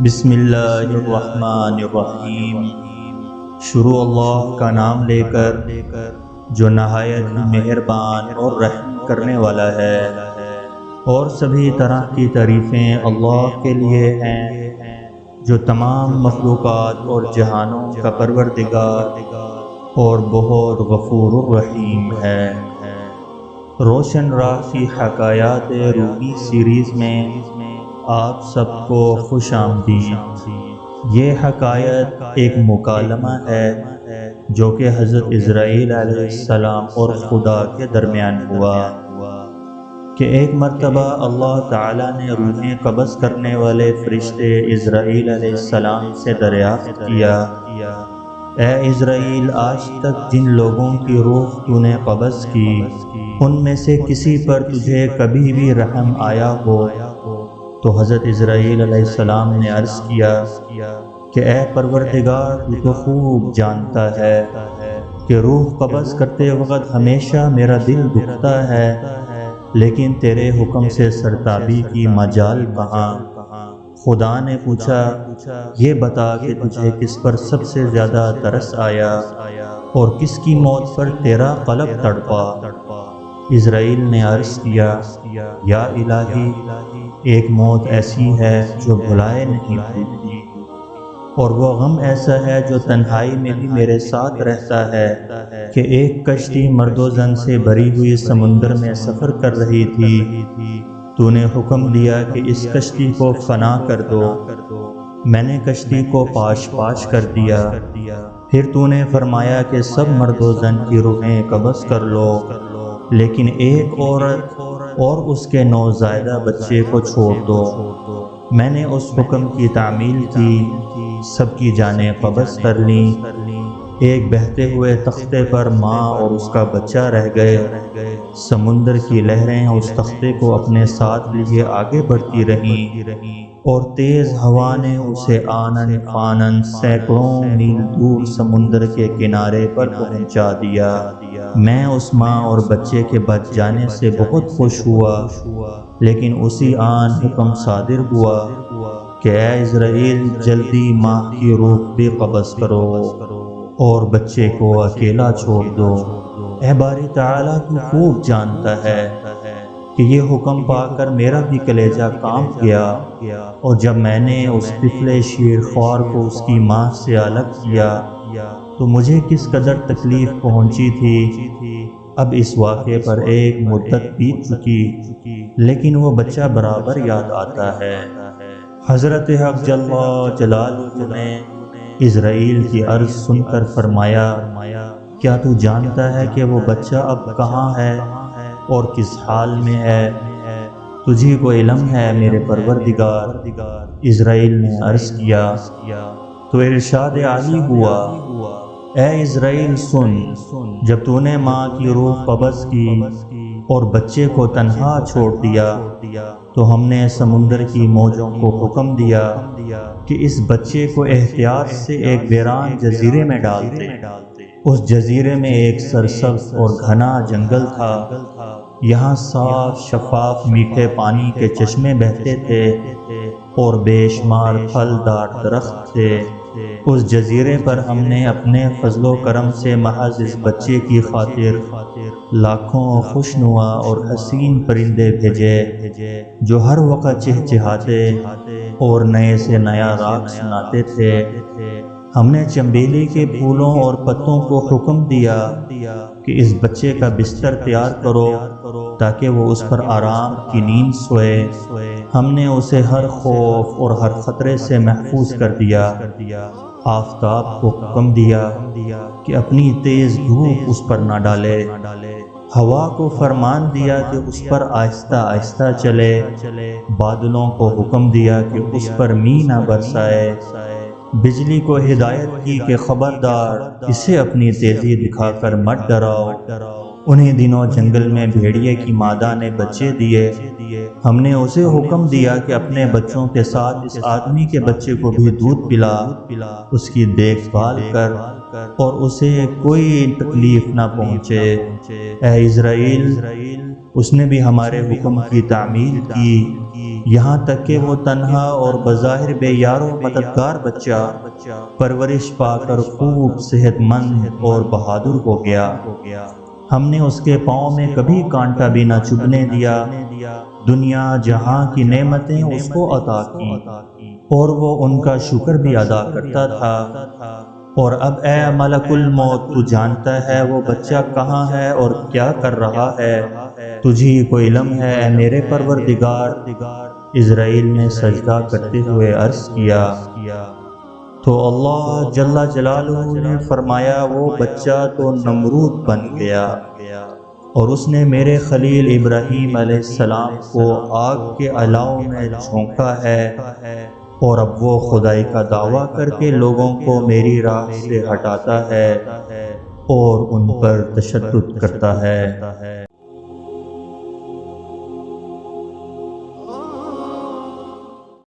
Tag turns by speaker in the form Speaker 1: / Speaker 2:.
Speaker 1: بسم اللہ الرحمن الرحیم۔ شروع اللہ کا نام لے کر جو نہایت مہربان اور رحم کرنے والا ہے، اور سبھی طرح کی تعریفیں اللہ کے لیے ہیں جو تمام مخلوقات اور جہانوں کا پروردگار اور بہت غفور الرحیم ہے۔ روشن راہ کی حکایات رومی سیریز میں آپ سب کو خوش آمدید۔ یہ حکایت ایک مکالمہ ہے جو کہ حضرت عزرائیل علیہ السلام اور خدا کے درمیان ہوا کہ ایک مرتبہ اللہ تعالیٰ نے روحیں قبض کرنے والے فرشتے عزرائیل علیہ السلام سے دریافت کیا، اے عزرائیل، آج تک جن لوگوں کی روح تو نے قبض کی ان میں سے کسی پر تجھے کبھی بھی رحم آیا ہو؟ تو حضرت عزرائیل علیہ السلام نے عرض کیا کہ اے پروردگار، تو خوب جانتا ہے کہ روح قبض کرتے وقت ہمیشہ میرا دل دکھتا ہے، لیکن تیرے حکم سے سرتابی کی مجال کہاں؟ خدا نے پوچھا، یہ بتا کہ تجھے کس پر سب سے زیادہ ترس آیا اور کس کی موت پر تیرا قلب تڑپا؟ عزرائیل نے عرض کیا، یا الہی، ایک موت ایسی ہے جو بھلائے نہیں بھولتی، اور وہ غم ایسا ہے جو تنہائی میں بھی میرے ساتھ رہتا ہے کہ ایک کشتی مرد و زن سے بھری ہوئی سمندر میں سفر کر رہی تھی، تو نے حکم دیا کہ اس کشتی کو فنا کر دو، میں نے کشتی کو پاش پاش کر دیا، پھر تو نے فرمایا کہ سب مرد و زن کی روحیں قبض کر لو، لیکن ایک عورت اور اس کے نوزائیدہ بچے کو چھوڑ دو۔ میں نے اس حکم کی تعمیل کی، سب کی جانیں قبض کر لیں، ایک بہتے ہوئے تختے پر ماں اور اس کا بچہ رہ گئے، سمندر کی لہریں اس تختے کو اپنے ساتھ لیے آگے بڑھتی رہیں، اور تیز ہوا نے اسے آنن فانن سینکڑوں میل دور سمندر کے کنارے پر پہنچا دیا۔ میں اس ماں اور بچے کے بچ جانے سے بہت خوش ہوا، لیکن اسی آن حکم صادر ہوا کہ اے عزرائیل، جلدی ماں کی روح بھی قبض کرو اور بچے کو اکیلا چھوڑ دو۔ اے باری تعالیٰ، تو خوب جانتا ہے کہ یہ حکم پا کر میرا بھی کلیجہ کانپ گیا، اور جب میں نے اس طفل شیر خوار کو اس کی ماں سے الگ کیا تو مجھے کس قدر تکلیف پہنچی تھی۔ اب اس واقعے پر ایک مدت بیت چکی، لیکن وہ بچہ برابر یاد آتا ہے۔ حضرت حق جل جلالہ نے عزرائیل کی عرض سن کر فرمایا، کیا تو جانتا ہے کہ وہ بچہ اب کہاں ہے اور کس حال میں ہے؟ تجھی کو علم ہے میرے پروردگار۔ عزرائیل نے عرض کیا تو ارشاد عالی ہوا، اے عزرائیل سن، جب تو نے ماں کی روح قبض کی اور بچے کو تنہا چھوڑ دیا تو ہم نے سمندر کی موجوں کو حکم دیا کہ اس بچے کو احتیاط سے ایک ویران جزیرے میں ڈال دے۔ اس جزیرے میں ایک سرسبز اور گھنا جنگل تھا، یہاں صاف شفاف میٹھے پانی کے چشمے بہتے تھے اور بے شمار پھلدار درخت تھے۔ اس جزیرے پر ہم نے اپنے فضل و کرم سے محض اس بچے کی خاطر لاکھوں خوشنما اور حسین پرندے بھیجے جو ہر وقت چہچہاتے اور نئے سے نیا راگ سناتے تھے۔ ہم نے چنبیلی کے پھولوں اور پتوں کو حکم دیا کہ اس بچے کا بستر تیار کرو تاکہ وہ اس پر آرام کی نیند سوئے۔ ہم نے اسے ہر خوف اور ہر خطرے سے محفوظ کر دیا۔ آفتاب کو حکم دیا کہ اپنی تیز دھوپ اس پر نہ ڈالے، ہوا کو فرمان دیا کہ اس پر آہستہ آہستہ چلے، بادلوں کو حکم دیا کہ اس پر مینہ نہ برسائے، بجلی کو ہدایت کی کہ خبردار اسے اپنی تیزی دکھا کر مت ڈراؤ۔ انہی دنوں جنگل میں بھیڑیے کی مادہ نے بچے دیے، ہم نے اسے حکم دیا کہ اپنے بچوں کے ساتھ اس آدمی کے بچے کو بھی دودھ پلا، اس کی دیکھ بھال کر اور اسے کوئی تکلیف نہ پہنچے۔ اے عزرائیل، اس نے بھی ہمارے حکم کی تعمیل کی یہاں تک کہ وہ تنہا اور بظاہر بے یار و مددگار بچہ پرورش پا کر خوب صحت مند اور بہادر ہو گیا۔ ہم نے اس کے پاؤں میں کبھی کانٹا بھی نہ چبھنے دیا۔ دنیا جہاں کی نعمتیں اس کو عطا کی اور وہ ان کا شکر بھی ادا کرتا تھا۔ اور اب اے ملک الموت، تو جانتا ہے وہ بچہ کہاں ہے اور کیا کر رہا ہے، تجھے کوئی علم ہے اے میرے پروردگار؟ اسرائیل نے سجدہ کرتے ہوئے عرض کیا تو اللہ جل جلالہ نے فرمایا وہ بچہ تو نمرود بن گیا، اور اس نے میرے خلیل ابراہیم علیہ السلام کو آگ کے الاؤ میں جھونکا ہے، اور اب وہ خدائی کا دعویٰ کر کے لوگوں کو میری راہ سے ہٹاتا ہے اور ان پر تشدد کرتا ہے۔